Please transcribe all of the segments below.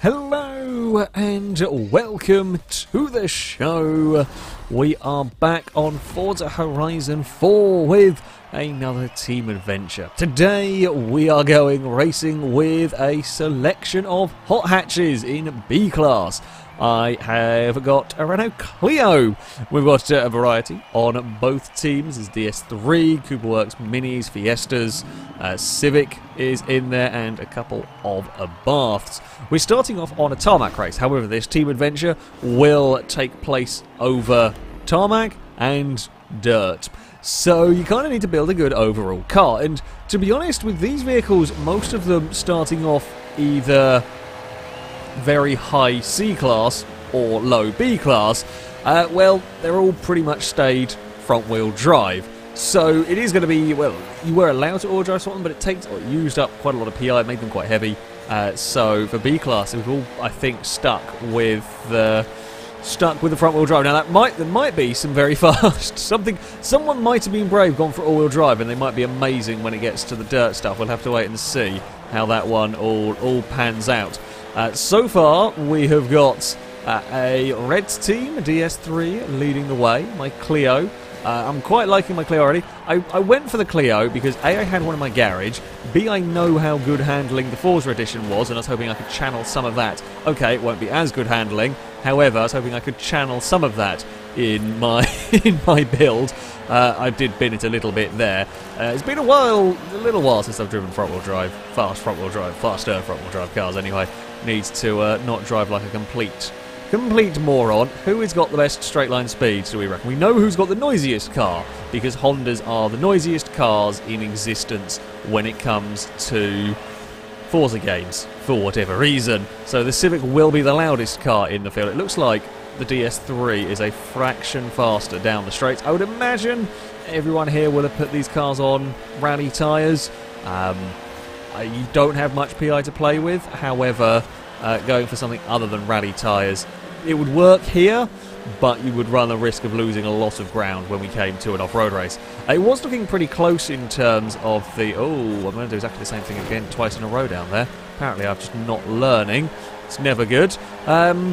Hello and welcome to the show. We are back on Forza Horizon 4 with another team adventure. Today we are going racing with a selection of hot hatches in B class. I have got a Renault Clio. We've got a variety on both teams. There's DS3, Cooper Works Minis, Fiestas, Civic is in there, and a couple of Abarths. We're starting off on a tarmac race. However, this team adventure will take place over tarmac and dirt. So you kind of need to build a good overall car. And to be honest, with these vehicles, most of them starting off either very high C class or low B class, well, they're all pretty much stayed front wheel drive. So it is going to be, well, you were allowed to all drive something, but it used up quite a lot of PI, made them quite heavy. So for B class, we've all, I think, stuck with the front wheel drive. Now there might be some very fast someone might have been brave, gone for all wheel drive, and they might be amazing when it gets to the dirt stuff. We'll have to wait and see how that one all pans out. So far, we have got a red team, a DS3, leading the way. My Clio. I'm quite liking my Clio already. I went for the Clio because A, I had one in my garage, B, I know how good handling the Forza edition was, and I was hoping I could channel some of that. Okay, it won't be as good handling, however, I was hoping I could channel some of that in my build. I did bin it a little bit there. It's been a little while since I've driven front-wheel drive, faster front-wheel drive cars anyway. Needs to not drive like a complete moron. Who has got the best straight line speeds, do we reckon? We know who's got the noisiest car, because Hondas are the noisiest cars in existence when it comes to Forza games, for whatever reason. So the Civic will be the loudest car in the field. It looks like the DS3 is a fraction faster down the straights. I would imagine everyone here will have put these cars on rally tyres. You don't have much PI to play with, however, going for something other than rally tyres, it would work here, but you would run the risk of losing a lot of ground when we came to an off-road race. It was looking pretty close in terms of the... Oh, I'm going to do exactly the same thing again twice in a row down there. Apparently I'm just not learning. It's never good. Yeah,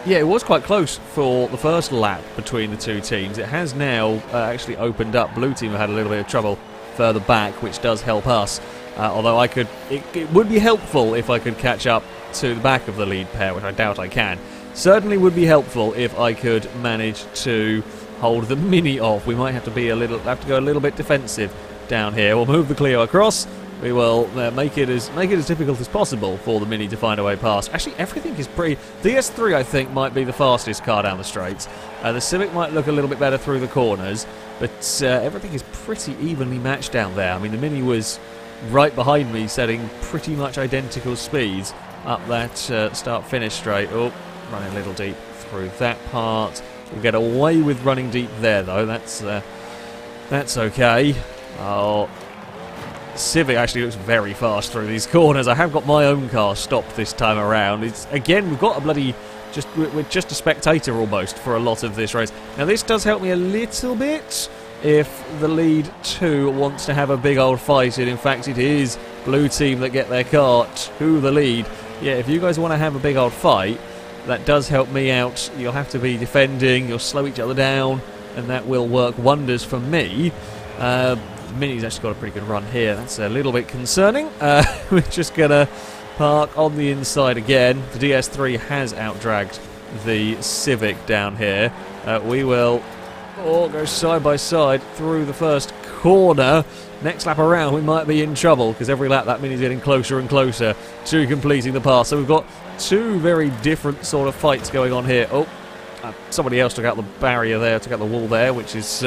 it was quite close for the first lap between the two teams. It has now actually opened up. Blue team have had a little bit of trouble further back, which does help us. Although it would be helpful if I could catch up to the back of the lead pair, which I doubt I can. Certainly would be helpful if I could manage to hold the Mini off. We might have to go a little bit defensive down here. We'll move the Clio across. We will make it as difficult as possible for the Mini to find a way past. Actually, everything is pretty... DS3, I think, might be the fastest car down the straights. The Civic might look a little bit better through the corners, but everything is pretty evenly matched down there. I mean, the Mini was right behind me, setting pretty much identical speeds up that start-finish straight. Oh, running a little deep through that part. We'll get away with running deep there, though. That's okay. Oh... Civic actually looks very fast through these corners. I have got my own car stopped this time around. Again, we've got a bloody... We're just a spectator almost for a lot of this race. Now this does help me a little bit if the lead 2 wants to have a big old fight, and in fact it is blue team that get their car to the lead. Yeah, if you guys want to have a big old fight, that does help me out. You'll have to be defending, you'll slow each other down, and that will work wonders for me. Mini's actually got a pretty good run here. That's a little bit concerning. We're just going to park on the inside again. The DS3 has outdragged the Civic down here. We will all go side by side through the first corner. Next lap around, we might be in trouble, because every lap that Mini's getting closer and closer to completing the pass. So we've got two very different sort of fights going on here. Oh, somebody else took out the barrier there, took out the wall there, which is...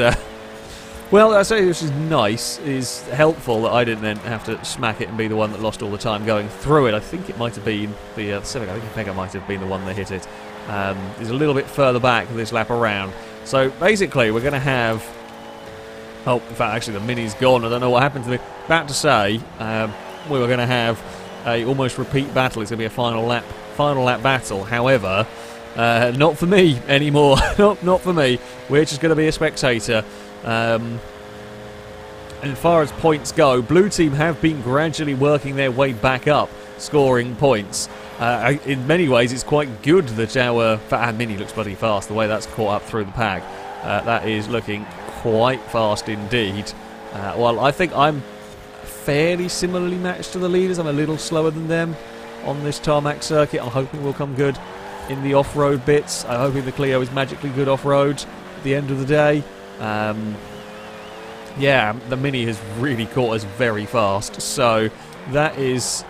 Well, I say this is nice, is helpful that I didn't then have to smack it and be the one that lost all the time going through it. I think it might have been the Civic. I think it might have been the one that hit it. It's a little bit further back this lap around. So basically, we're going to have... Oh, in fact, actually, the Mini's gone. I don't know what happened to me. About to say, we were going to have a almost repeat battle. It's going to be a final lap battle. However, not for me anymore. not for me. We're just going to be a spectator. And as far as points go, blue team have been gradually working their way back up scoring points. In many ways, it's quite good that our Mini looks bloody fast. The way that's caught up through the pack, that is looking quite fast indeed. Well, I think I'm fairly similarly matched to the leaders. I'm a little slower than them on this tarmac circuit. I'm hoping we'll come good in the off-road bits. I'm hoping the Clio is magically good off-road at the end of the day. Yeah, the Mini has really caught us very fast, so that is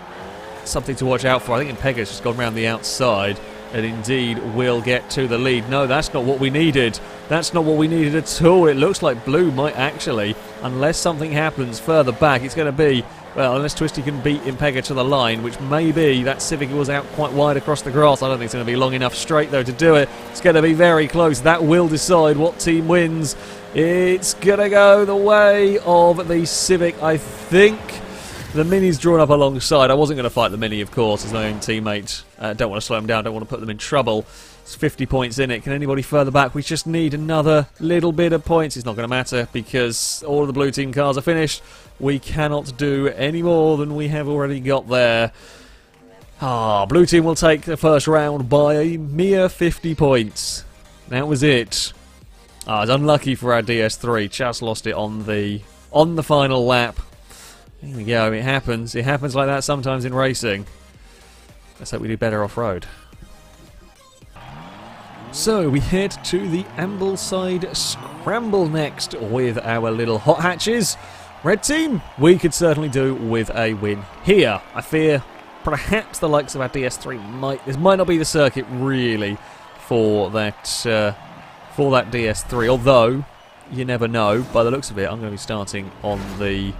something to watch out for. I think Impega's just gone around the outside and indeed will get to the lead. No, that's not what we needed. That's not what we needed at all. It looks like Blue might actually, unless something happens further back, it's going to be, well, unless Twisty can beat Impega to the line, which may be, that Civic was out quite wide across the grass. I don't think it's going to be long enough straight, though, to do it. It's going to be very close. That will decide what team wins. It's going to go the way of the Civic, I think. The Mini's drawn up alongside. I wasn't going to fight the Mini, of course, as my own teammate. Don't want to slow him down, don't want to put them in trouble. It's 50 points in it. Can anybody further back? We just need another little bit of points. It's not going to matter because all of the blue team cars are finished. We cannot do any more than we have already got there. Blue team will take the first round by a mere 50 points. That was it. It's unlucky for our DS3. Just lost it on the final lap. There we go, it happens. It happens like that sometimes in racing. Let's hope we do better off-road. So, we head to the Ambleside Scramble next with our little hot hatches. Red team, we could certainly do with a win here. I fear perhaps the likes of our DS3 this might not be the circuit really for that DS3, although you never know. By the looks of it, I'm going to be starting on the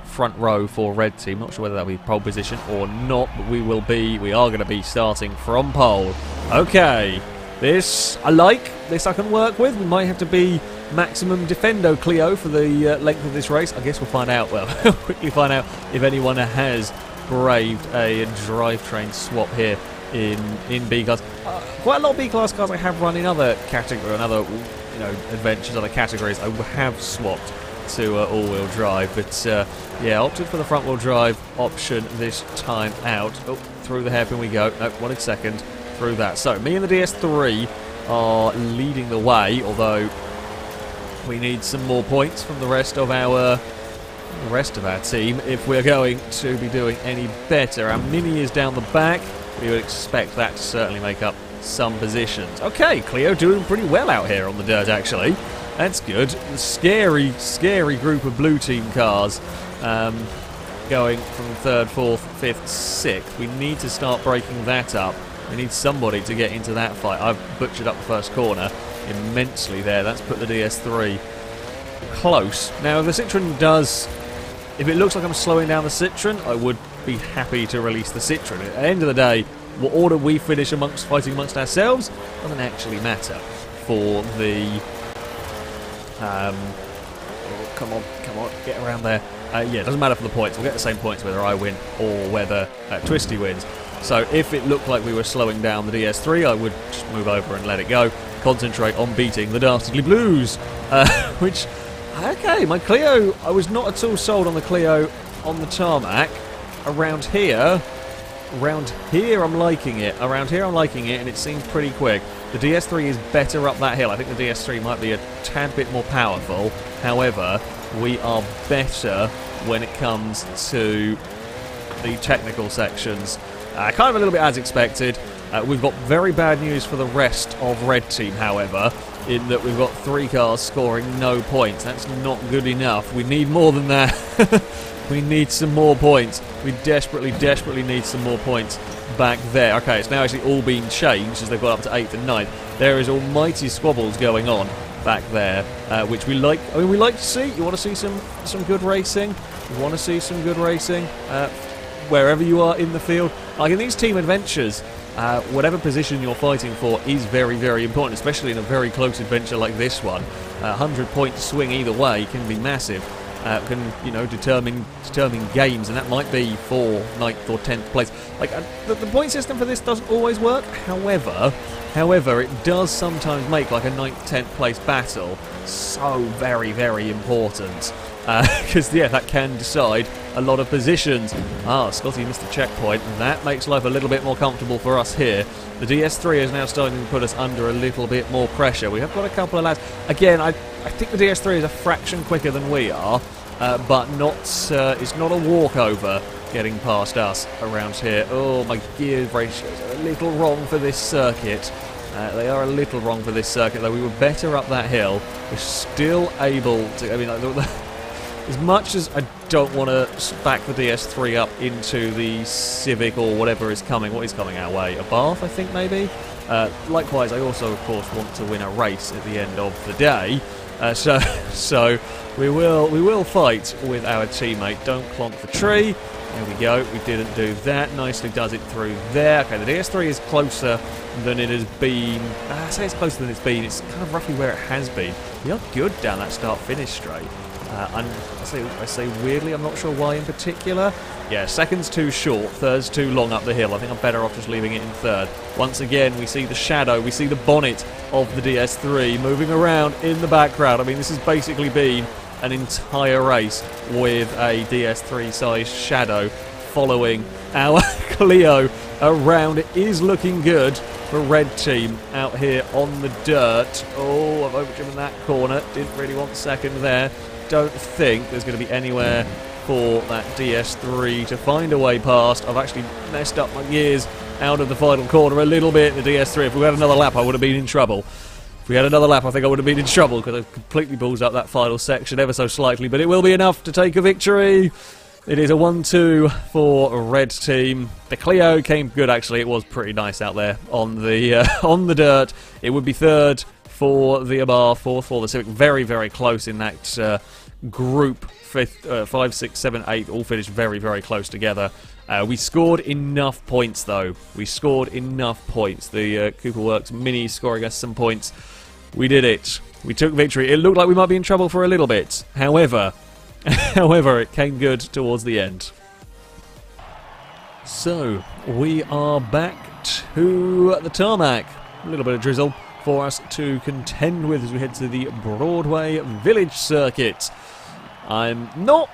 front row for red team. Not sure whether that'll be pole position or not, but we are going to be starting from pole. Okay, this I like. This I can work with. We might have to be maximum defendo Clio for the length of this race. I guess we'll find out. Well, quickly find out if anyone has braved a drivetrain swap here in B class. Quite a lot of B class cars I have run in other categories, other adventures, other categories. I have swapped to all-wheel drive, but yeah, opted for the front-wheel drive option this time out. Oh, through the hairpin we go. Nope, 1 second through that. So me and the DS3 are leading the way, although we need some more points from the rest of our team if we're going to be doing any better. Our Mini is down the back. We would expect that to certainly make up some positions. Okay, Clio doing pretty well out here on the dirt, actually. That's good. The scary, scary group of blue team cars going from 3rd, 4th, 5th, 6th. We need to start breaking that up. We need somebody to get into that fight. I've butchered up the first corner immensely there. That's put the DS3 close. Now, the Citroen does... If it looks like I'm slowing down the Citroen, I would be happy to release the Citroen. At the end of the day, what order we finish fighting amongst ourselves doesn't actually matter for the... come on, get around there. Yeah, it doesn't matter for the points. We'll get the same points whether I win or whether Twisty wins. So if it looked like we were slowing down the DS3, I would just move over and let it go. Concentrate on beating the Dastardly Blues. Which, okay, my Clio, I was not at all sold on the Clio on the tarmac. Around here I'm liking it. Around here I'm liking it, and it seems pretty quick. The DS3 is better up that hill. I think the DS3 might be a tad bit more powerful. However, we are better when it comes to the technical sections. Kind of a little bit as expected. We've got very bad news for the rest of Red Team, however, in that we've got 3 cars scoring no points. That's not good enough. We need more than that. We need some more points. We desperately, desperately need some more points back there. Okay, it's now actually all been changed as they've got up to 8th and 9th. There is almighty squabbles going on back there, which we like. I mean, we like to see. You want to see some good racing? You want to see some good racing? Wherever you are in the field. Like in these team adventures, whatever position you're fighting for is very, very important, especially in a very close adventure like this one. 100-point swing either way can be massive. Can determine games, and that might be for 9th or 10th place. Like the point system for this doesn't always work. However, it does sometimes make like a 9th, 10th place battle so very, very important. Because, yeah, that can decide a lot of positions. Ah, Scotty missed the checkpoint, and that makes life a little bit more comfortable for us here. The DS3 is now starting to put us under a little bit more pressure. We have got a couple of lads. Again, I think the DS3 is a fraction quicker than we are, but it's not a walkover getting past us around here. Oh, my gear ratios are a little wrong for this circuit. They are a little wrong for this circuit, though. We were better up that hill. We're still able to... I mean, as much as I don't want to back the DS3 up into the Civic or whatever is coming. What is coming our way? A Bath, I think, maybe? Likewise, I also, of course, want to win a race at the end of the day. So we will fight with our teammate. Don't clonk the tree. There we go. We didn't do that. Nicely does it through there. Okay, the DS3 is closer than it has been. I say it's closer than it's been. It's kind of roughly where it has been. We are good down that start-finish straight. I say weirdly, I'm not sure why in particular. Yeah, second's too short, third's too long up the hill. I think I'm better off just leaving it in third. Once again, we see the shadow, we see the bonnet of the DS3 moving around in the background. I mean, this has basically been an entire race with a DS3-sized shadow following our Clio around. It is looking good for Red Team out here on the dirt. Oh, I've overdriven that corner. Didn't really want second there. Don't think there's going to be anywhere for that DS3 to find a way past. I've actually messed up my gears out of the final corner a little bit. The DS3, if we had another lap, I would have been in trouble. If we had another lap, I think I would have been in trouble because I completely balls up that final section ever so slightly. But it will be enough to take a victory. It is a 1-2 for Red Team. The Clio came good, actually. It was pretty nice out there on the dirt. It would be third for the Abar, fourth for the Civic. Very, very close in that group. Fifth, 5, 6, 7, 8, all finished very, very close together. We scored enough points, though. We scored enough points. The Cooper Works Mini scoring us some points. We did it. We took victory. It looked like we might be in trouble for a little bit. However, it came good towards the end. So, we are back to the tarmac. A little bit of drizzle for us to contend with as we head to the Broadway Village Circuit. I'm not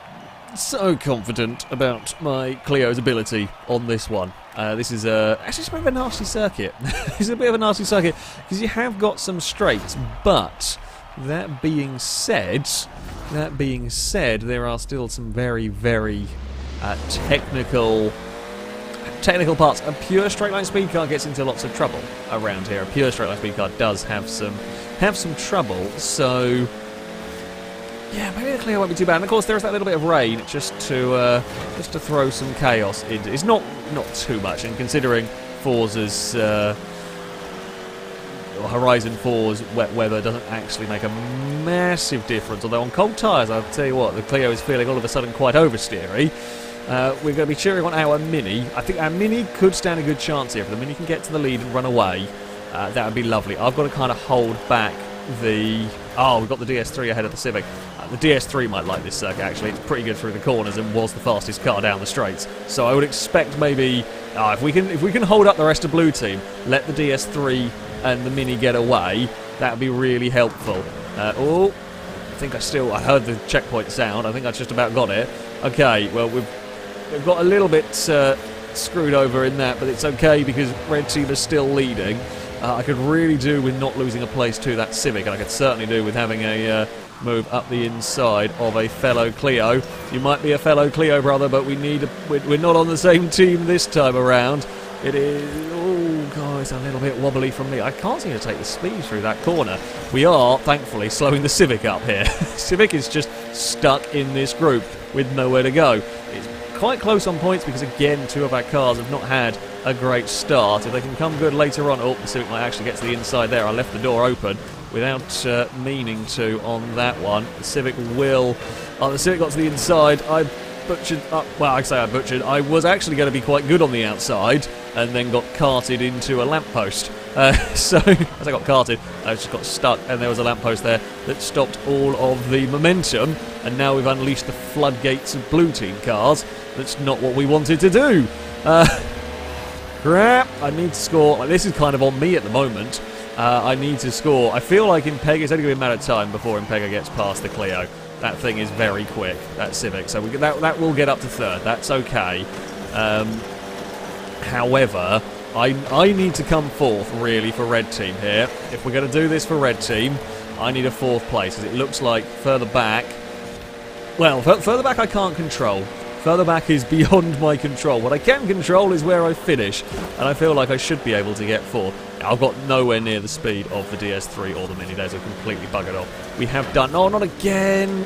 so confident about my Clio's ability on this one. This is actually a bit of a nasty circuit. It's a bit of a nasty circuit because you have got some straights, but that being said, there are still some very, very technical parts. A pure straight line speed car gets into lots of trouble around here. A pure straight line speed car does have some trouble. So yeah, maybe the Clio won't be too bad. And of course, there's that little bit of rain just to throw some chaos into. It's not too much, and considering Forza's Horizon 4's wet weather doesn't actually make a massive difference. Although on cold tyres, I'll tell you what, the Clio is feeling all of a sudden quite oversteery. We're going to be cheering on our Mini. I think our Mini could stand a good chance here. If the Mini can get to the lead and run away, that would be lovely. I've got to kind of hold back the... Oh, we've got the DS3 ahead of the Civic. The DS3 might like this circuit, actually. It's pretty good through the corners and was the fastest car down the straights. So I would expect maybe... if we can hold up the rest of Blue Team, let the DS3 and the Mini get away, that would be really helpful. I think I heard the checkpoint sound. I think I just about got it. Okay, well, we've got a little bit screwed over in that, but it's okay because Red Team is still leading. I could really do with not losing a place to that Civic, and I could certainly do with having a move up the inside of a fellow Clio. You might be a fellow Clio brother, but we're not on the same team this time around. It is... Oh, guys, a little bit wobbly from me. I can't seem to take the speed through that corner. We are, thankfully, slowing the Civic up here. Civic is just stuck in this group with nowhere to go. It's quite close on points because, again, two of our cars have not had a great start. If they can come good later on... Oh, the Civic might actually get to the inside there. I left the door open without meaning to on that one. The Civic will... Oh, the Civic got to the inside. I butchered up... Well, I say I butchered. I was actually going to be quite good on the outside and then got carted into a lamppost. So, as I got carted, I just got stuck and there was a lamppost there that stopped all of the momentum, and now we've unleashed the floodgates of Blue Team cars. That's not what we wanted to do. Crap, I need to score. This is kind of on me at the moment. I need to score. I feel like Impega, it's only going to be a matter of time before Impega gets past the Clio. That thing is very quick, that Civic. So that will get up to third. That's okay. However, I need to come fourth, really, for Red Team here. If we're going to do this for Red Team, I need a fourth place, because it looks like further back... Well, further back I can't control. Further back is beyond my control. What I can control is where I finish, and I feel like I should be able to get fourth. I've got nowhere near the speed of the DS3 or the Mini. Those are completely buggered off. We have done... No, not again!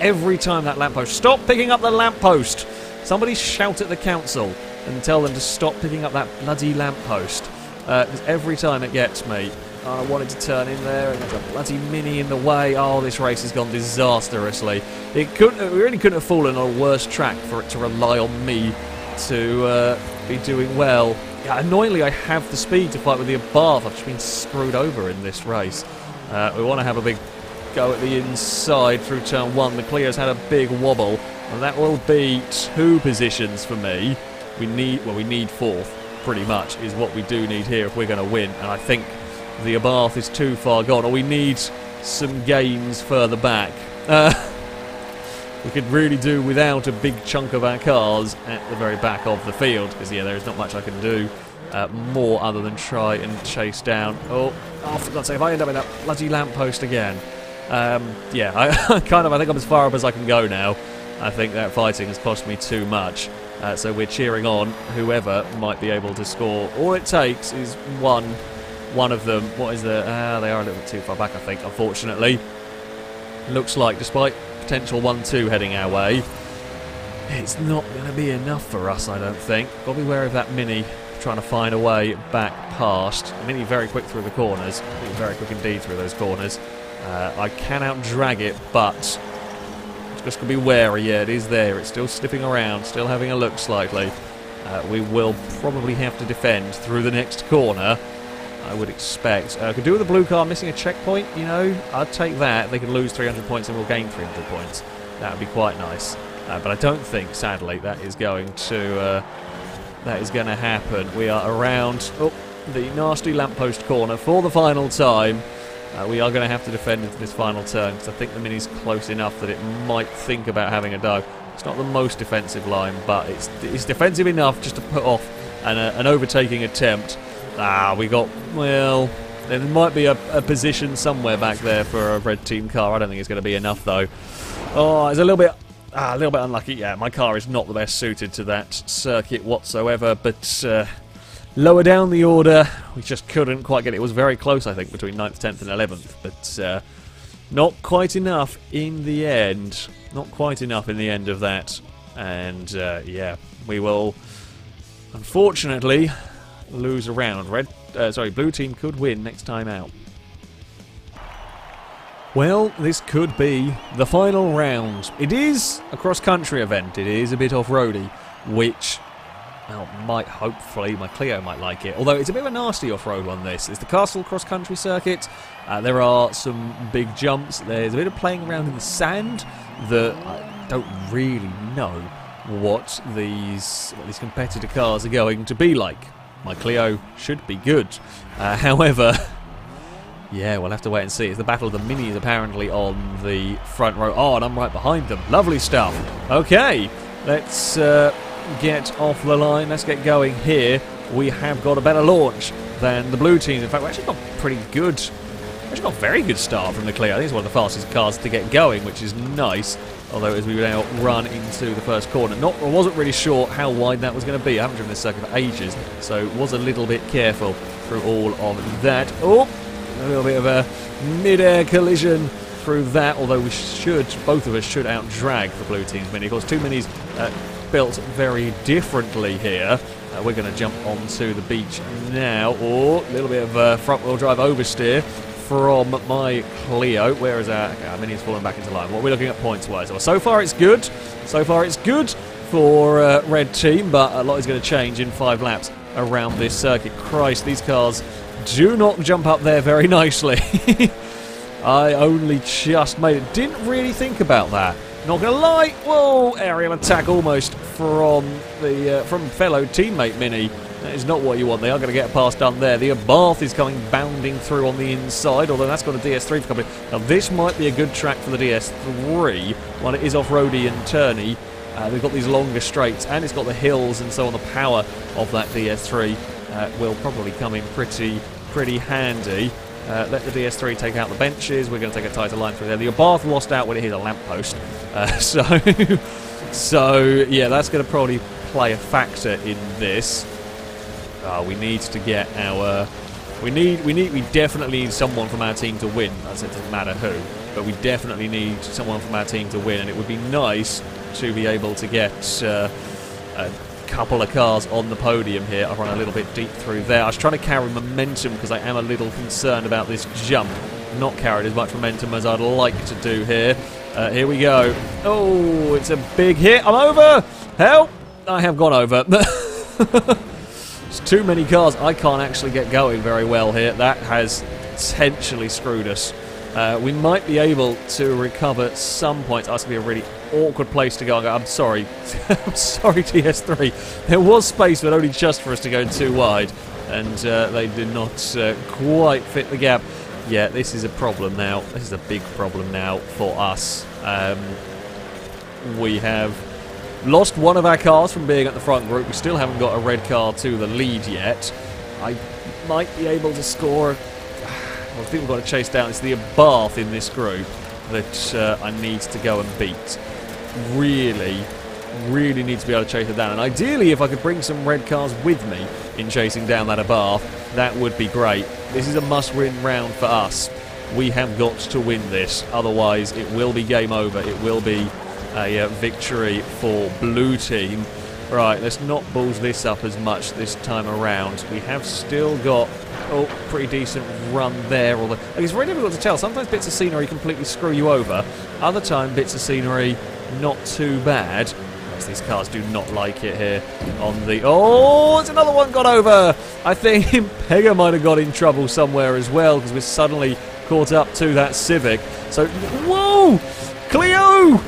Every time that lamppost... Stop picking up the lamppost! Somebody shout at the council and tell them to stop picking up that bloody lamppost. Because every time it gets me... I wanted to turn in there, and there's a bloody Mini in the way. Oh, this race has gone disastrously. We really couldn't have fallen on a worse track for it to rely on me to be doing well. Yeah, annoyingly, I have the speed to fight with the Abarth. I've just been screwed over in this race. We want to have a big go at the inside through turn 1. The Clio's had a big wobble, and that will be 2 positions for me. We need fourth, pretty much, is what we do need here if we're going to win. And I think the Abarth is too far gone, or we need some gains further back. We could really do without a big chunk of our cars at the very back of the field, because yeah, there's not much I can do more other than try and chase down. Oh, for God's sake, if I end up in that bloody lamppost again. Yeah, I think I'm as far up as I can go now. I think that fighting has cost me too much. So we're cheering on whoever might be able to score. All it takes is one of them. What is the... they are a little bit too far back, I think, unfortunately. Looks like, despite potential 1-2 heading our way, it's not going to be enough for us, I don't think. Got to be wary of that Mini trying to find a way back past. The Mini very quick through the corners. Very quick indeed through those corners. I can out-drag it, but it's just going to be wary. Yeah, it is there. It's still sniffing around, still having a look slightly. We will probably have to defend through the next corner, I would expect. Could do with the blue car missing a checkpoint, you know. I'd take that. They could lose 300 points and we'll gain 300 points. That would be quite nice. But I don't think, sadly, that is going to happen. We are around the nasty lamppost corner for the final time. We are going to have to defend into this final turn, because I think the Mini's close enough that it might think about having a dive. It's not the most defensive line, but it's defensive enough just to put off an overtaking attempt. We got... Well, there might be a position somewhere back there for a red team car. I don't think it's going to be enough, though. Oh, it's a little bit unlucky. Yeah, my car is not the best suited to that circuit whatsoever, but lower down the order, we just couldn't quite get it. It was very close, I think, between 9th, 10th and 11th, but not quite enough in the end. Not quite enough in the end of that. And, yeah, we will, unfortunately, lose a round. Blue team could win next time out. Well, this could be the final round. It is a cross-country event. It is a bit off-roady, which, well, hopefully, my Clio might like it. Although it's a bit of a nasty off-road one, this. It's the Castle cross-country circuit. There are some big jumps. There's a bit of playing around in the sand that I don't really know what these competitor cars are going to be like. My Clio should be good. However, yeah, we'll have to wait and see. It's the Battle of the Minis apparently on the front row. Oh, and I'm right behind them. Lovely stuff. Okay, let's get off the line. Let's get going here. We have got a better launch than the blue team. In fact, we actually got pretty good. Actually got a very good start from the Clio. I think it's one of the fastest cars to get going, which is nice. Although as we now run into the first corner, I wasn't really sure how wide that was going to be. I haven't driven this circuit for ages, so was a little bit careful through all of that. Oh, a little bit of a mid-air collision through that. Although both of us should out-drag the blue team's Mini. Of course, two Minis built very differently here. We're going to jump onto the beach now. Oh, a little bit of front-wheel drive oversteer from my Clio. Where is our Mini's fallen back into line? What are we looking at points-wise? Well, so far it's good. So far it's good for red team, but a lot is going to change in 5 laps around this circuit. Christ, these cars do not jump up there very nicely. I only just made it. Didn't really think about that. Not gonna lie. Whoa! Aerial attack almost from fellow teammate Mini. That is not what you want. They are going to get a pass done there. The Abarth is coming bounding through on the inside, although that's got a DS3 for company. Now, this might be a good track for the DS3, while it is off-roady and turny. We've got these longer straights, and it's got the hills and so on. The power of that DS3 will probably come in pretty handy. Let the DS3 take out the benches. We're going to take a tighter line through there. The Abarth lost out when it hit a lamppost. So yeah, that's going to probably play a factor in this. We need to get our... We definitely need someone from our team to win. It doesn't matter who, but we definitely need someone from our team to win, and it would be nice to be able to get a couple of cars on the podium here. I've run a little bit deep through there. I was trying to carry momentum because I am a little concerned about this jump. Not carried as much momentum as I'd like to do here. Here we go. Oh, it's a big hit. I'm over. Help! I have gone over. There's too many cars. I can't actually get going very well here. That has potentially screwed us. We might be able to recover some points. That's going to be a really awkward place to go. I'm sorry. I'm sorry, TS3. There was space, but only just for us to go too wide. And they did not quite fit the gap. Yeah, this is a problem now. This is a big problem now for us. We have lost one of our cars from being at the front group. We still haven't got a red car to the lead yet. I might be able to score... I think we've got to chase down. It's the Abarth in this group that I need to go and beat. Really need to be able to chase it down. And ideally, if I could bring some red cars with me in chasing down that Abarth, that would be great. This is a must-win round for us. We have got to win this. Otherwise, it will be game over. It will be a victory for blue team. Right, let's not balls this up as much this time around. We have still got pretty decent run there. Although it's very difficult to tell. Sometimes bits of scenery completely screw you over. Other time, bits of scenery not too bad. These cars do not like it here on the... Oh, it's another one got over. I think Pega might have got in trouble somewhere as well because we're suddenly caught up to that Civic. So, whoa, Clio!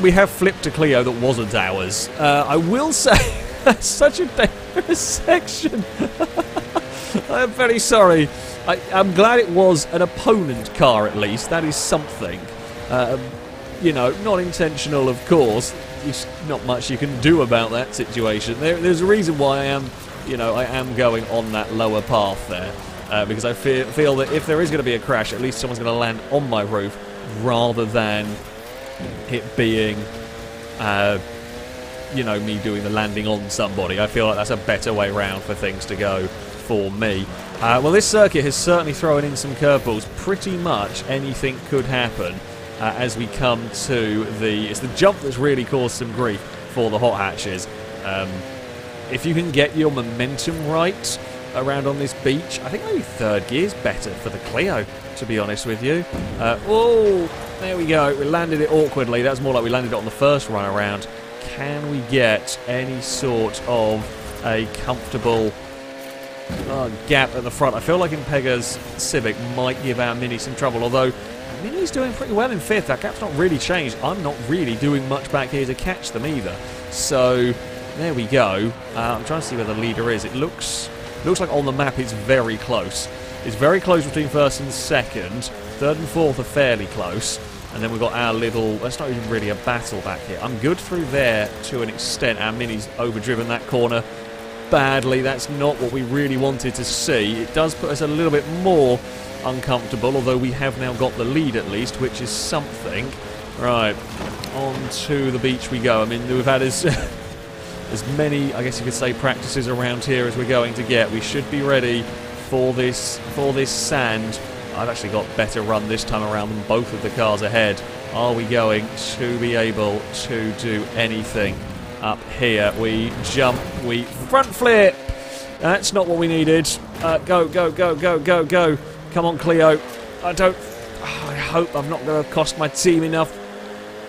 We have flipped a Clio that wasn't ours. I will say that's such a dangerous section. I'm very sorry. I'm glad it was an opponent car at least. That is something. You know, not intentional, of course. There's not much you can do about that situation. There's a reason why I am going on that lower path there, because I feel that if there is going to be a crash, at least someone's going to land on my roof rather than it being, me doing the landing on somebody. I feel like that's a better way round for things to go for me. Well, this circuit has certainly thrown in some curveballs. Pretty much anything could happen. As we come to it's the jump that's really caused some grief for the hot hatches. If you can get your momentum right around on this beach, I think maybe third gear's better for the Clio, to be honest with you. Oh, there we go. We landed it awkwardly. That was more like we landed it on the first run around. Can we get any sort of a comfortable gap at the front? I feel like Impega's Civic might give our Mini some trouble, although Mini's doing pretty well in fifth. That gap's not really changed. I'm not really doing much back here to catch them either. So there we go. I'm trying to see where the leader is. It looks like on the map it's very close. It's very close between first and second. Third and fourth are fairly close. And then we've got our little... That's not even really a battle back here. I'm good through there to an extent. Our Mini's overdriven that corner badly. That's not what we really wanted to see. It does put us a little bit more uncomfortable, although we have now got the lead at least, which is something. Right, on to the beach we go. I mean, we've had as many, I guess you could say, practices around here as we're going to get. We should be ready for this sand. I've actually got better run this time around than both of the cars ahead. Are we going to be able to do anything up here? We jump, we front flip. That's not what we needed. Go, go, go, go, go, go. Come on, Clio. I hope I'm not going to cost my team enough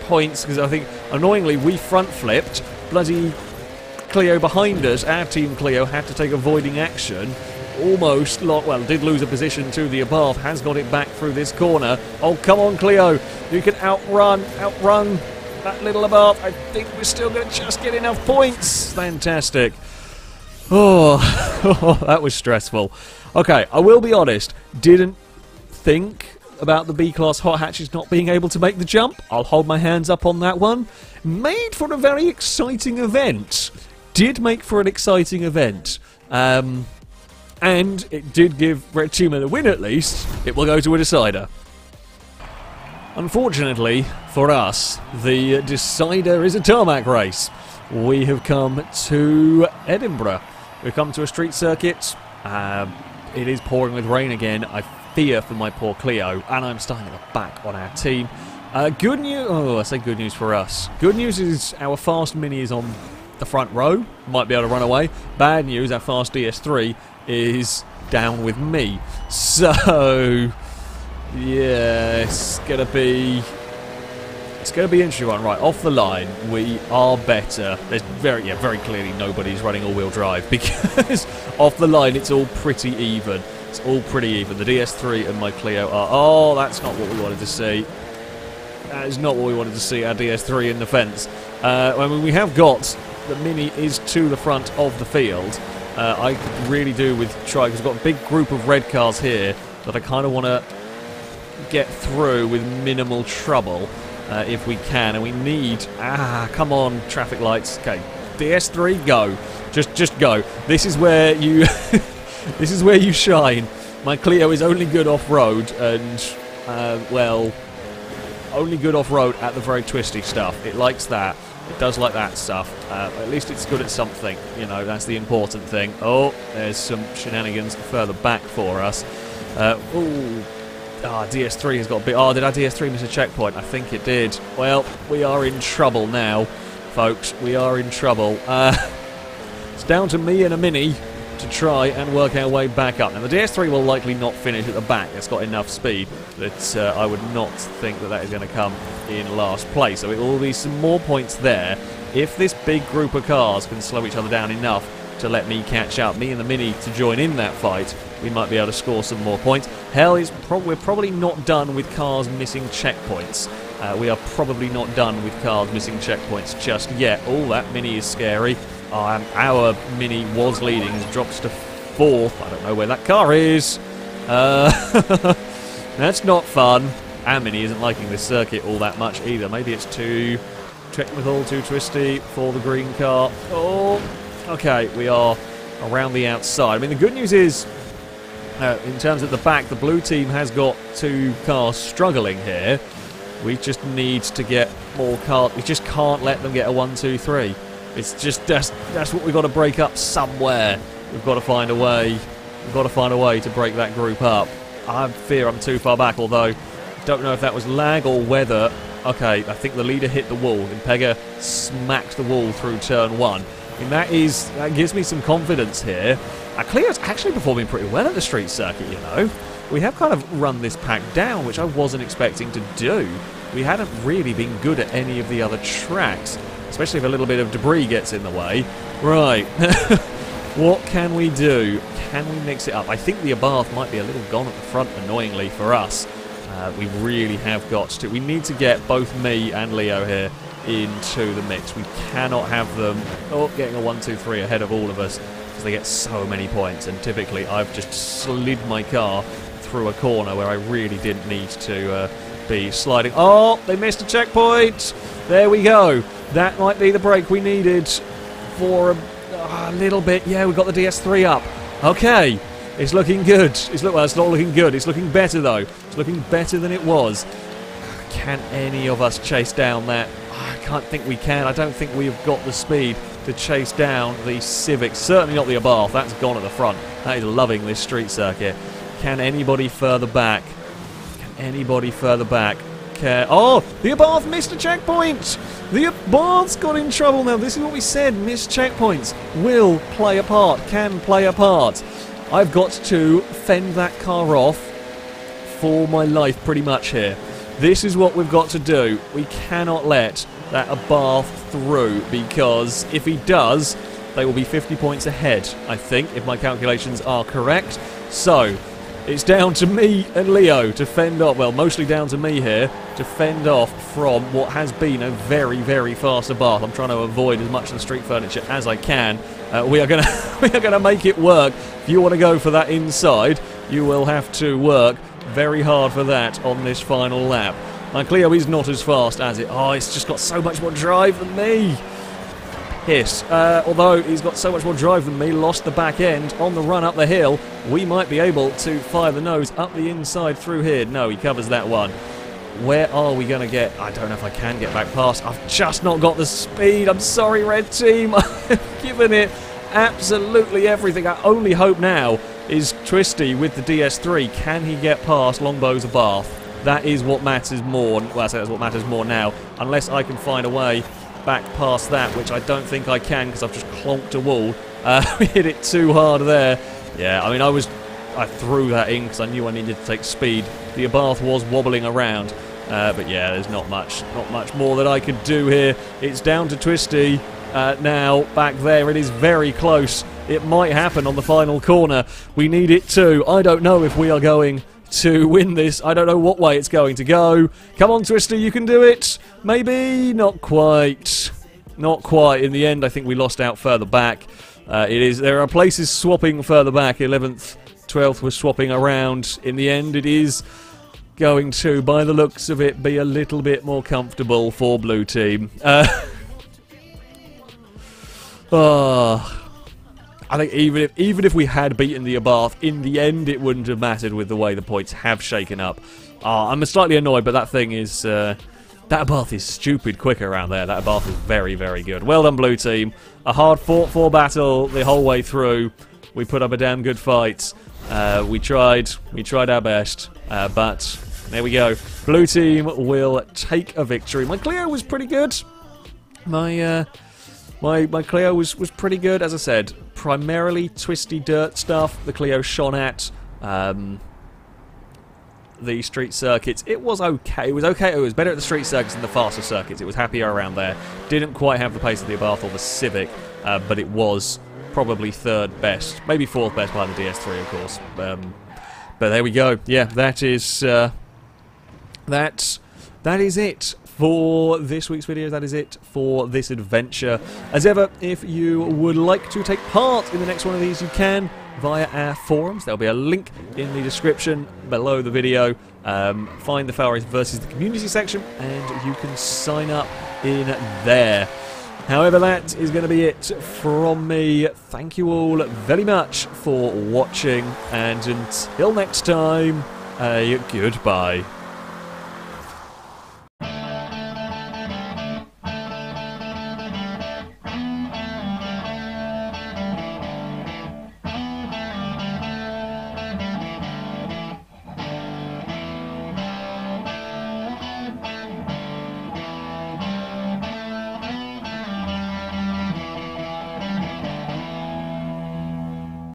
points, because I think, annoyingly, we front flipped. Bloody Clio behind us, our team Clio, had to take avoiding action. Almost, did lose a position to the Abarth, has got it back through this corner. Oh, come on, Clio. You can outrun that little Abarth. I think we're still going to just get enough points. Fantastic. Oh, that was stressful. Okay, I will be honest, didn't think about the B-Class hot hatches not being able to make the jump. I'll hold my hands up on that one. Made for a very exciting event. Did make for an exciting event. And it did give Red Team the win at least. It will go to a decider. Unfortunately for us, the decider is a tarmac race. We have come to Edinburgh. We've come to a street circuit. It is pouring with rain again. I fear for my poor Clio, and I'm starting at the back on our team. Good news. Oh, I say good news for us. Good news is our fast Mini is on the front row. Might be able to run away. Bad news, our fast DS3 is down with me. So, yeah, it's gonna be an interesting one. Right, off the line, we are better. There's very clearly nobody's running all-wheel drive because off the line it's all pretty even. It's all pretty even. The DS3 and my Clio are... Oh, that's not what we wanted to see. That is not what we wanted to see, our DS3 in the fence. I mean, we have got... The Mini is to the front of the field. I really do because we've got a big group of red cars here that I kind of want to get through with minimal trouble if we can. And we need... come on, traffic lights. Okay, DS3, go. Just go. This is where you... This is where you shine. My Clio is only good off-road and, well, only good off-road at the very twisty stuff. It likes that. It does like that stuff. At least it's good at something. You know, that's the important thing. Oh, there's some shenanigans further back for us. DS3 has got a bit... Oh, did our DS3 miss a checkpoint? I think it did. Well, we are in trouble now, folks. We are in trouble. It's down to me and a Mini to try and work our way back up. Now, the DS3 will likely not finish at the back. It's got enough speed that I would not think that is going to come in last place. So it will be some more points there. If this big group of cars can slow each other down enough to let me catch up, me and the Mini to join in that fight, we might be able to score some more points. Hell, we're probably not done with cars missing checkpoints. We are probably not done with cars missing checkpoints just yet. Oh, that Mini is scary. Our Mini was leading, has dropped to 4th. I don't know where that car is. That's not fun. Our Mini isn't liking this circuit all that much either. Maybe it's too technical, too twisty for the green car. Oh, okay, we are around the outside. I mean, the good news is, in terms of the back, the blue team has got 2 cars struggling here. We just need to get more cars. We just can't let them get a 1, 2, 3. It's just that's what we've got to break up somewhere. We've got to find a way. We've got to find a way to break that group up. I fear I'm too far back, although I don't know if that was lag or weather. Okay, I think the leader hit the wall, and Pega smacked the wall through turn 1. I mean, that gives me some confidence here. Clio's actually performing pretty well at the street circuit, you know. We have kind of run this pack down, which I wasn't expecting to do. We hadn't really been good at any of the other tracks, especially if a little bit of debris gets in the way. Right, what can we do? Can we mix it up? I think the Abarth might be a little gone at the front, annoyingly, for us. We really have got to. We need to get both me and Leo here into the mix. We cannot have them getting a 1, 2, 3 ahead of all of us, because they get so many points, and typically I've just slid my car through a corner where I really didn't need to be sliding. Oh, they missed a checkpoint! There we go. That might be the break we needed for a little bit. Yeah, we got the DS3 up. Okay, it's looking good. It's not looking good. It's looking better, though. It's looking better than it was. Can any of us chase down that? I can't think we can. I don't think we've got the speed to chase down the Civic. Certainly not the Abarth. That's gone at the front. That is loving this street circuit. Can anybody further back? Can anybody further back? Oh, the Abarth missed a checkpoint! The Abarth's got in trouble now. This is what we said. Missed checkpoints will play a part. Can play a part. I've got to fend that car off for my life pretty much here. This is what we've got to do. We cannot let that Abarth through, because if he does, they will be 50 points ahead, I think, if my calculations are correct. So, It's down to me and Leo to fend off, well, mostly down to me here, to fend off from what has been a very, very fast Abarth. I'm trying to avoid as much of the street furniture as I can. We are gonna make it work. If you want to go for that inside, you will have to work very hard for that on this final lap. My Clio is not as fast as it. Oh, it's just got so much more drive than me. Piss. Although he's got so much more drive than me, lost the back end on the run up the hill. We might be able to fire the nose up the inside through here. No, he covers that one. Where are we going to get? I don't know if I can get back past. I've just not got the speed. I'm sorry, Red Team. I've given it absolutely everything. Our only hope now is Twisty with the DS3. Can he get past Longbow's Abarth? That is what matters more. Well, I say that's what matters more now. Unless I can find a way back past that, which I don't think I can because I've just clonked a wall. We hit it too hard there. Yeah, I mean, I threw that in because I knew I needed to take speed. The Abarth was wobbling around, but yeah, there's not much more that I could do here. It's down to Twisty now. Back there, it is very close. It might happen on the final corner. We need it to. I don't know if we are going to win this. I don't know what way it's going to go. Come on, Twisty, you can do it. Maybe not quite. Not quite. In the end, I think we lost out further back. There are places swapping further back. 11th, 12th was swapping around. In the end, it is going to, by the looks of it, be a little bit more comfortable for Blue Team. I think even if we had beaten the Abarth, in the end it wouldn't have mattered with the way the points have shaken up. I'm slightly annoyed, but that thing is... that Abarth is stupid quick around there. That Abarth is very, very good. Well done, Blue Team. A hard fought-for battle the whole way through. We put up a damn good fight. We tried our best, but there we go. Blue Team will take a victory. My Clio was pretty good. My Clio was pretty good, as I said. Primarily twisty dirt stuff. The Clio shone at the street circuits. It was okay. It was okay. It was better at the street circuits than the faster circuits. It was happier around there. Didn't quite have the pace of the Abarth or the Civic, but it was probably third best, maybe fourth best behind the DS3, of course. But there we go. Yeah, that is it for this week's video. That is it for this adventure. As ever, if you would like to take part in the next one of these, you can via our forums. There'll be a link in the description below the video. Find the FailRace versus the community section and you can sign up in there. However, that is going to be it from me. Thank you all very much for watching, and until next time, goodbye.